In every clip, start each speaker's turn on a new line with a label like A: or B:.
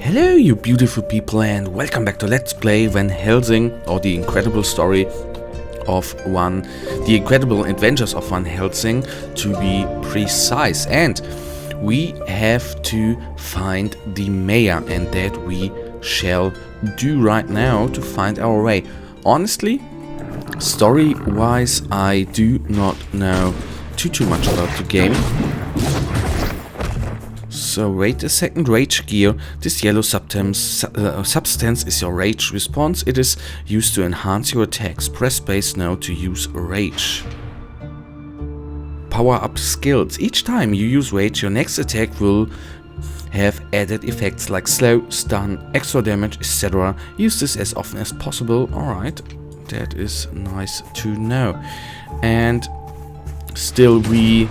A: Hello you beautiful people and welcome back to Let's Play Van Helsing, or the incredible story of the incredible adventures of Van Helsing to be precise. And we have to find the mayor, and that we shall do right now to find our way. Honestly, story wise I do not know too much about the game. So wait a second, rage gear. This yellow substance is your rage response. It is used to enhance your attacks. Press space now to use rage. Power up skills. Each time you use rage, your next attack will have added effects like slow, stun, extra damage, etc. Use this as often as possible. Alright, that is nice to know. And still we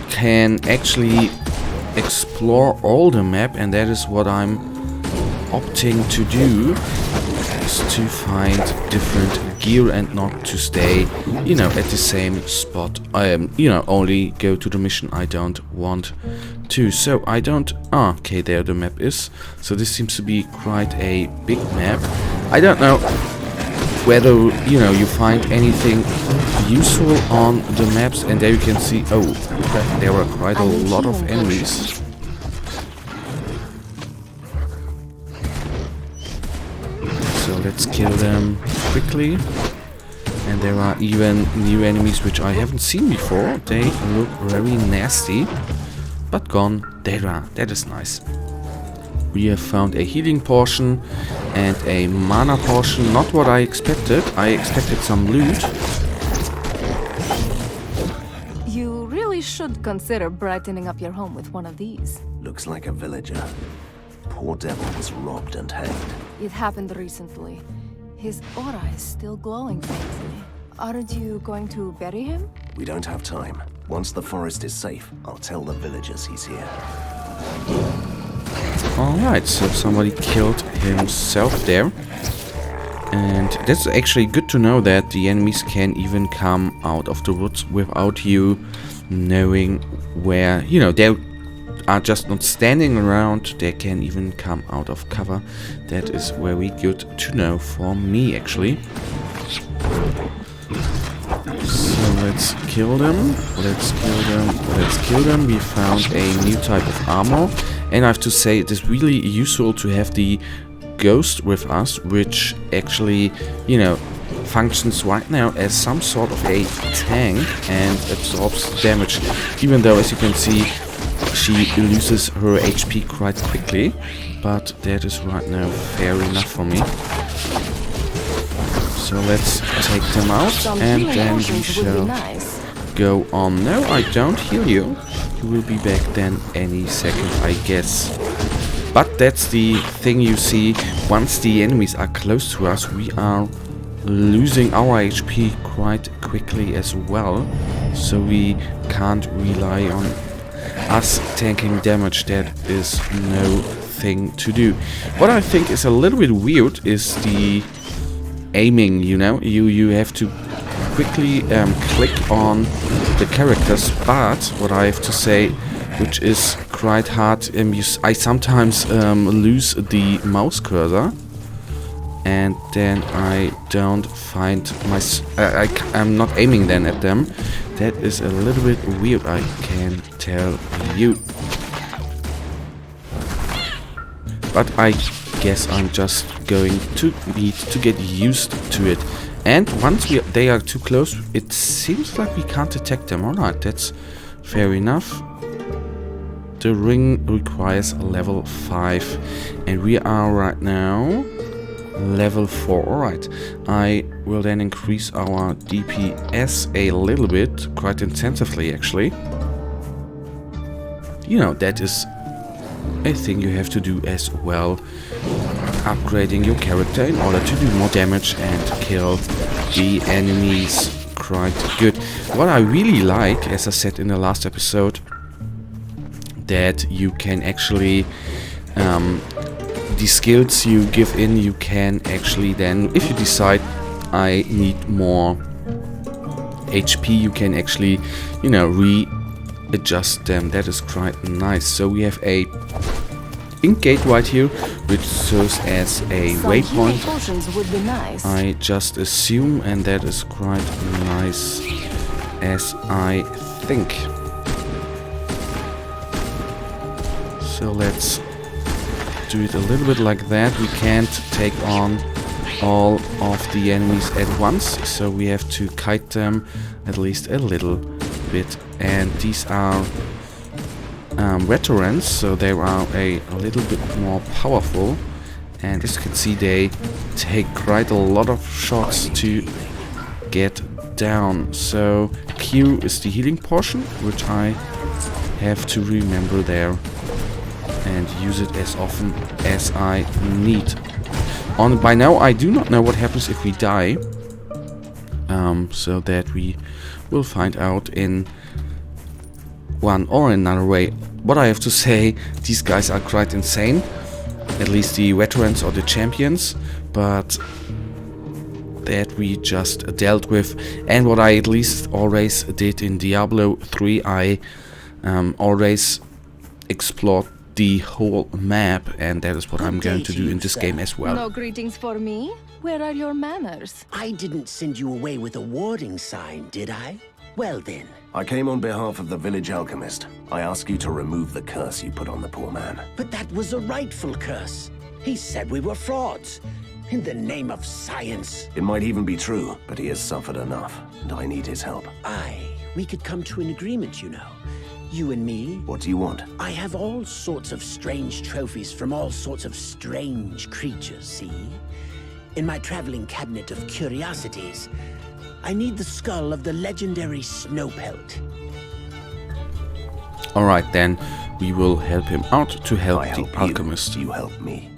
A: can actually explore all the map, and that is what I'm opting to do, is to find different gear and not to stay, at the same spot. Only go to the mission I don't want to. So I don't... okay, there the map is. So this seems to be quite a big map. I don't know whether, you find anything useful on the maps, and there you can see, there are quite a lot of enemies. So let's kill them quickly. And there are even new enemies which I haven't seen before. They look very nasty, but gone. There are. That is nice. We have found a healing portion and a mana portion. Not what I expected. I expected some loot.
B: You really should consider brightening up your home with one of these.
C: Looks like a villager. Poor devil was robbed and hanged.
B: It happened recently. His aura is still glowing faintly. Aren't you going to bury him?
C: We don't have time. Once the forest is safe, I'll tell the villagers he's here.
A: Alright, so somebody killed himself there. And that's actually good to know that the enemies can even come out of the woods without you knowing where, they are just not standing around, they can even come out of cover. That is very good to know for me, actually. So let's kill them, let's kill them. We found a new type of armor. And I have to say, it is really useful to have the ghost with us, which actually, functions right now as some sort of a tank and absorbs damage. Even though, as you can see, she loses her HP quite quickly. But that is right now fair enough for me. So let's take them out, and then we shall go on. No, I don't heal you. You will be back then any second, I guess. But that's the thing, you see, once the enemies are close to us, we are losing our HP quite quickly as well. So we can't rely on us tanking damage. That is no thing to do. What I think is a little bit weird is the aiming, you have to quickly click on the characters, but what I have to say, which is quite hard, I sometimes lose the mouse cursor, and then I don't find I'm not aiming then at them. That is a little bit weird, I can tell you. But I guess I'm just going to need to get used to it. And once they are too close, it seems like we can't attack them. Alright, that's fair enough. The ring requires level 5. And we are right now level 4. Alright, I will then increase our DPS a little bit, quite intensively actually. That is a thing you have to do as well. Upgrading your character in order to do more damage and kill the enemies quite good. What I really like, as I said in the last episode, that you can actually the skills you give in, you can actually then, if you decide I need more HP, you can actually readjust them. That is quite nice. So we have a ink gate right here, which serves as a
B: Some
A: waypoint.
B: healing potions would be nice.
A: I just assume, and that is quite nice, as I think. So let's do it a little bit like that. We can't take on all of the enemies at once, so we have to kite them at least a little bit. And these are veterans, so they are a little bit more powerful. And as you can see, they take quite a lot of shots to get down. So Q is the healing portion, which I have to remember there and use it as often as I need. By now I do not know what happens if we die, so that we will find out in one or another way. What I have to say, these guys are quite insane, at least the veterans or the champions, but that we just dealt with. And what I at least always did in Diablo 3, I always explored the whole map, and that is what I'm going to do in this game as well.
B: No greetings for me? Where are your manners?
D: I didn't send you away with a warning sign, did I? Well then.
C: I came on behalf of the village alchemist. I ask you to remove the curse you put on the poor man.
D: But that was a rightful curse. He said we were frauds. In the name of science.
C: It might even be true, but he has suffered enough, and I need his help.
D: We could come to an agreement, you know. You and me.
C: What do you want?
D: I have all sorts of strange trophies from all sorts of strange creatures, see? In my traveling cabinet of curiosities, I need the skull of the legendary Snowpelt.
A: Alright, then we will help him out to help
C: I
A: the
C: help
A: alchemist.
C: You help me.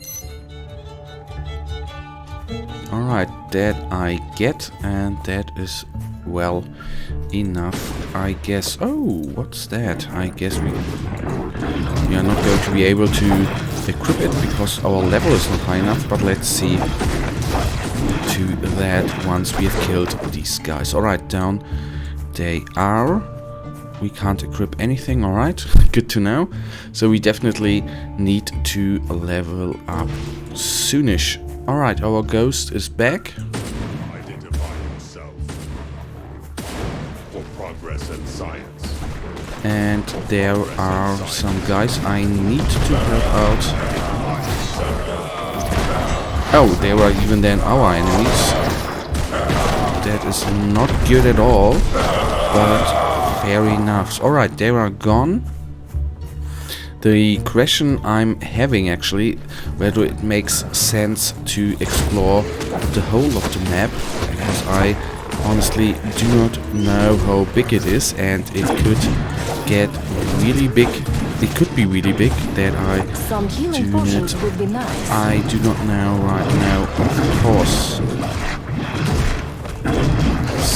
A: Alright, that I get, and that is well enough, I guess. Oh, what's that? I guess we are not going to be able to equip it because our level is not high enough, but let's see to that once we have killed these guys. Alright, down they are. We can't equip anything, alright, good to know. So we definitely need to level up soonish. Alright, our ghost is back.
E: Identify yourself for progress and science.
A: And there are some guys I need to help out. Oh, they were even then our enemies. That is not good at all, but fair enough. Alright, they are gone. The question I'm having actually, whether it makes sense to explore the whole of the map, because I honestly do not know how big it is, and it could get really big. It could be really big that
B: Some healing potions would be nice.
A: I do not know right now, of course.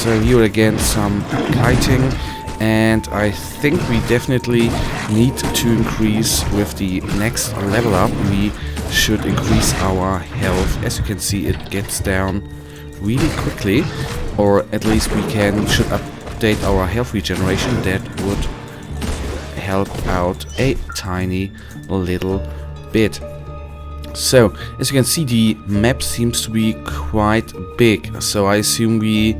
A: So here again some kiting, and I think we definitely need to increase with the next level up. We should increase our health. As you can see, it gets down really quickly, or at least should update our health regeneration. That would help out a tiny little bit. So, as you can see, the map seems to be quite big, so I assume we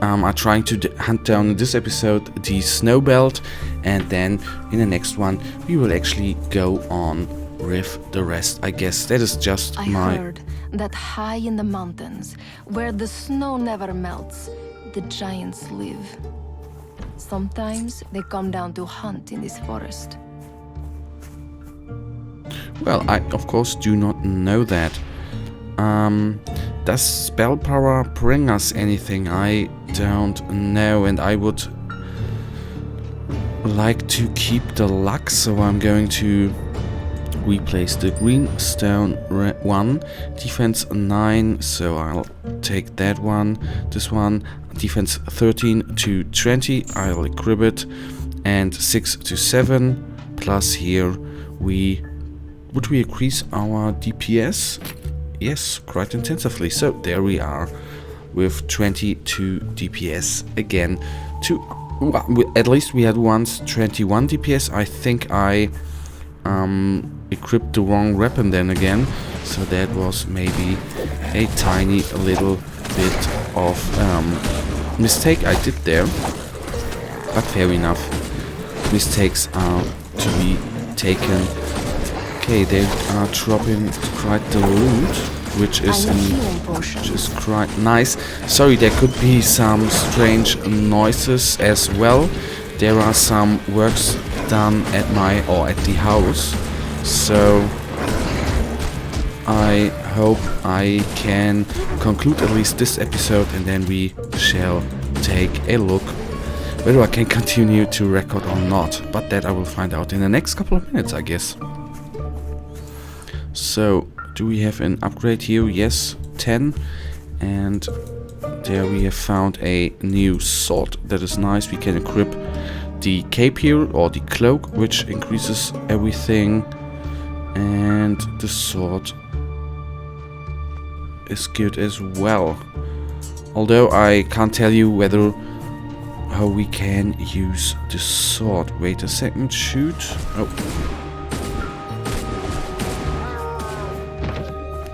A: are trying to hunt down in this episode the snow belt, and then in the next one we will actually go on with the rest. I guess that is just
B: I heard that high in the mountains, where the snow never melts, the giants live. Sometimes they come down to hunt in this forest.
A: Well, I of course do not know that. Does spell power bring us anything? I don't know, and I would like to keep the luck, so I'm going to replace the green stone one. Defense 9, so I'll take that one. This one, defense 13 to 20, I'll equip it, and 6 to 7. Plus here would we increase our DPS? Yes, quite intensively. So there we are with 22 DPS again. At least we had once 21 DPS. I think I equipped the wrong weapon then again. So that was maybe a tiny little bit of mistake I did there. But fair enough. Mistakes are to be taken. Okay, they are dropping quite the loot, which is quite nice. Sorry, there could be some strange noises as well. There are some works done at the house, so I hope I can conclude at least this episode, and then we shall take a look whether I can continue to record or not. But that I will find out in the next couple of minutes, I guess. So, do we have an upgrade here? Yes, 10. And there we have found a new sword. That is nice. We can equip the cape here, or the cloak, which increases everything. And the sword is good as well. Although I can't tell you whether how we can use the sword. Wait a second, shoot. Oh.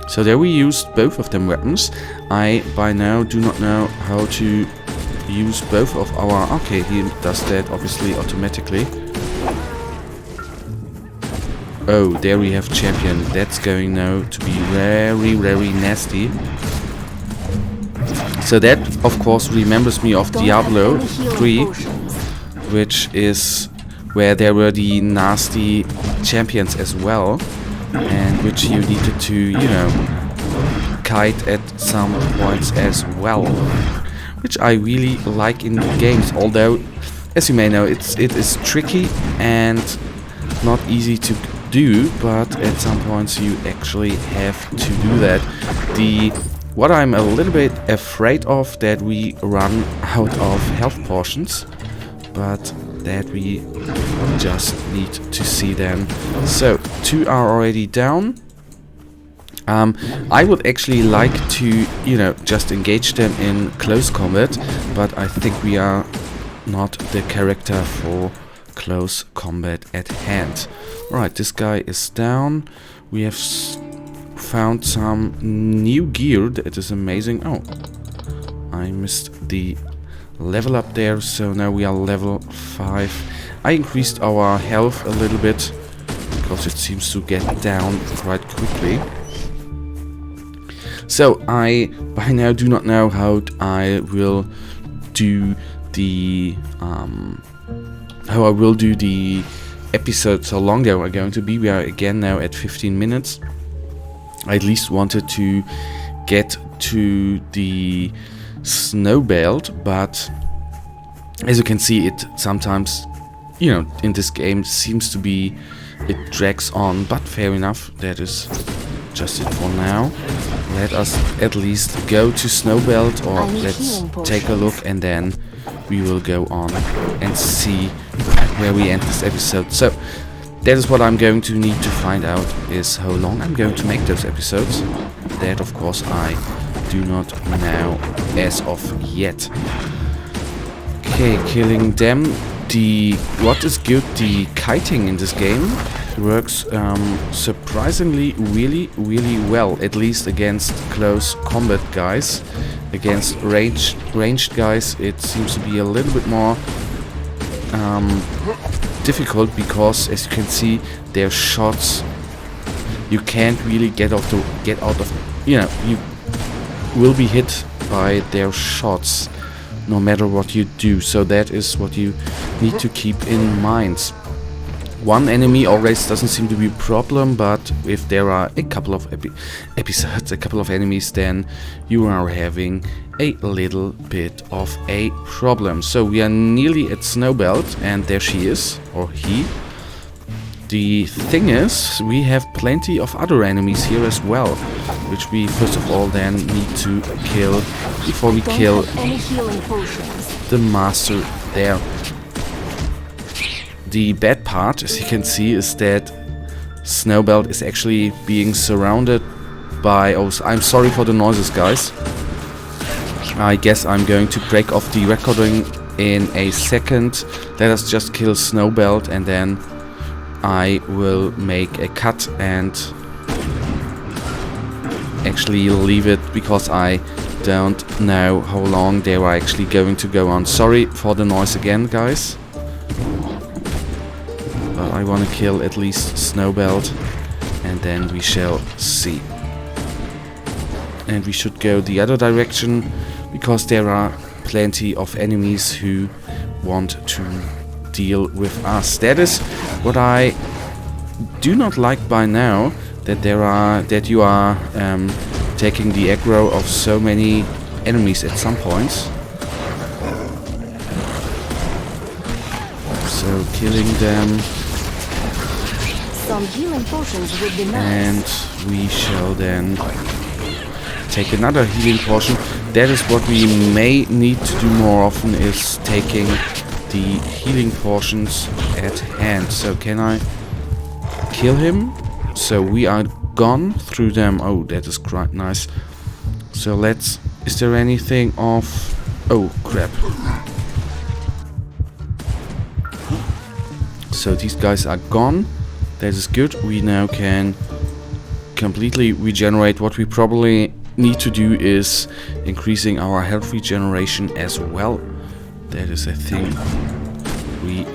A: So there we used both of them weapons. I by now do not know how to use both of our... Okay, he does that obviously automatically. Oh, there we have champion. That's going now to be very, very nasty. So that, of course, remembers me of Diablo 3, which is where there were the nasty champions as well, and which you needed to, you know, kite at some points as well, which I really like in games. Although, as you may know, it is tricky and not easy to do, but at some points you actually have to do that. What I'm a little bit afraid of, that we run out of health potions, but that we just need to see them. So 2 are already down. I would actually like to, you know, just engage them in close combat, but I think we are not the character for close combat at hand. Right, this guy is down. We have found some new gear that is amazing. Oh, I missed the level up there, so now we are level 5. I increased our health a little bit because it seems to get down quite quickly. So I by now do not know how I will do the episodes, how long they are going to be. We are again now at 15 minutes. I at least wanted to get to the snow belt, but as you can see, it sometimes, you know, in this game seems to be, it drags on, but fair enough. That is just it for now. Let us at least go to snow belt, or let's take a look, and then we will go on and see where we end this episode. So that is what I'm going to need to find out, is how long I'm going to make those episodes. That, of course, I do not know as of yet. Okay, killing them. What is good, the kiting in this game works surprisingly really well, at least against close combat guys. Against ranged guys it seems to be a little bit more difficult, because as you can see, their shots, you can't really get out of, you know, you will be hit by their shots no matter what you do. So that is what you need to keep in mind. One enemy always doesn't seem to be a problem, but if there are a couple of episodes, a couple of enemies, then you are having a little bit of a problem. So we are nearly at Snowbelt, and there she is, or he. The thing is, we have plenty of other enemies here as well, which we first of all then need to kill before we kill the master there. The bad part, as you can see, is that Snowbelt is actually being surrounded by... Oh, I'm sorry for the noises, guys. I guess I'm going to break off the recording in a second. Let us just kill Snowbelt, and then I will make a cut and actually leave it, because I don't know how long they are actually going to go on. Sorry for the noise again, guys. But I want to kill at least Snowbelt, and then we shall see. And we should go the other direction, because there are plenty of enemies who want to deal with us. That is what I do not like by now, that you are taking the aggro of so many enemies at some points. So killing them.
B: Some healing potions would be nice.
A: And we shall then take another healing potion. That is what we may need to do more often, is taking the healing potions at hand. So can I kill him? So we are gone through them. Oh, that is quite nice. So let's... Is there anything of... Oh, crap. So these guys are gone. That is good. We now can completely regenerate. What we probably need to do is increasing our health regeneration as well. That is a thing we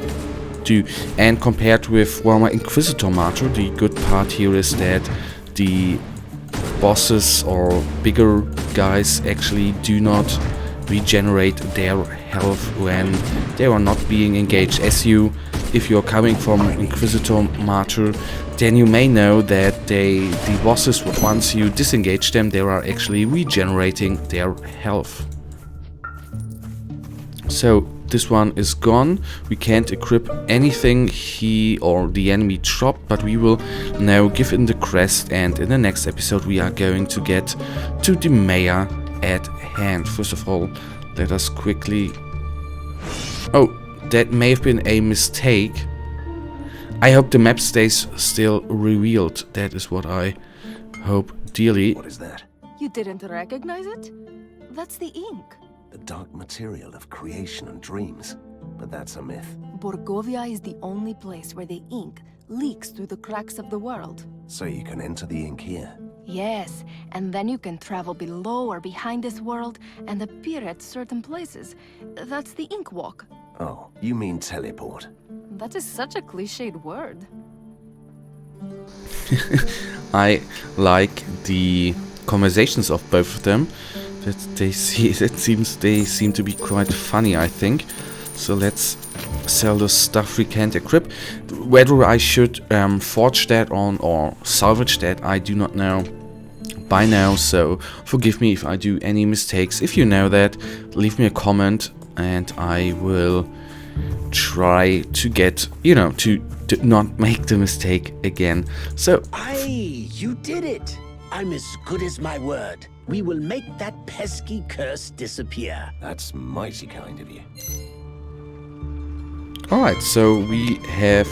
A: do. And compared with former Inquisitor Martyr, the good part here is that the bosses or bigger guys actually do not regenerate their health when they are not being engaged. If you're coming from Inquisitor Martyr, then you may know that the bosses, once you disengage them, they are actually regenerating their health. So this one is gone. We can't equip anything he or the enemy dropped, but we will now give in the crest, and in the next episode we are going to get to the mayor at hand. First of all, let us quickly... Oh, that may have been a mistake. I hope the map stays still revealed. That is what I hope dearly.
C: What is that?
B: You didn't recognize it? That's the ink.
C: The dark material of creation and dreams. But that's a myth.
B: Borgovia is the only place where the ink leaks through the cracks of the world.
C: So you can enter the ink here.
B: Yes, and then you can travel below or behind this world and appear at certain places. That's the ink walk.
C: Oh, you mean teleport.
B: That is such a cliched word.
A: I like the conversations of both of them. They seem to be quite funny, I think. So let's sell the stuff we can't equip. Whether I should forge that on or salvage that, I do not know by now. So forgive me if I do any mistakes. If you know that, leave me a comment and I will try to get, to not make the mistake again. So...
D: Aye, you did it! I'm as good as my word. We will make that pesky curse disappear.
C: That's mighty kind of you.
A: Alright, so we have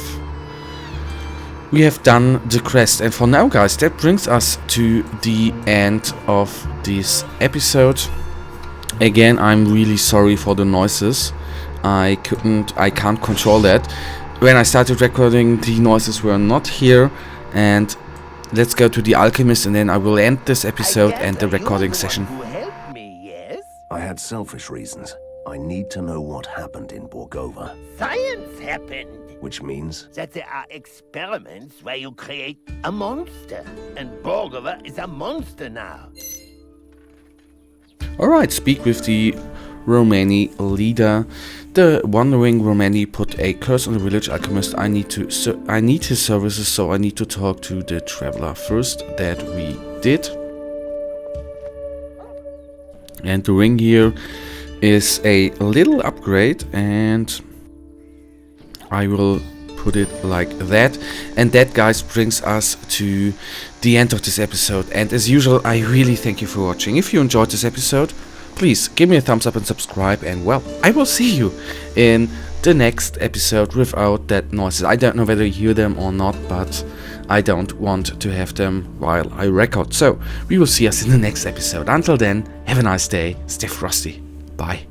A: done the quest, and for now, guys, that brings us to the end of this episode. Again, I'm really sorry for the noises. I can't control that. When I started recording, the noises were not here, and let's go to the alchemist, and then I will end this episode and the recording session.
D: Who helped me, yes?
C: I had selfish reasons. I need to know what happened in Borgova.
F: Science happened.
C: Which means?
F: That there are experiments where you create a monster. And Borgova is a monster now.
A: Alright, speak with the Romany leader. The wandering Romany put a curse on the village alchemist. I need his services, so I need to talk to the traveler first. That we did. And the ring here is a little upgrade, and I will put it like that. And that, guys, brings us to the end of this episode. And as usual, I really thank you for watching. If you enjoyed this episode, please give me a thumbs up and subscribe, and well, I will see you in the next episode without that noises. I don't know whether you hear them or not, but I don't want to have them while I record. So we will see us in the next episode. Until then, have a nice day. Stay frosty. Bye.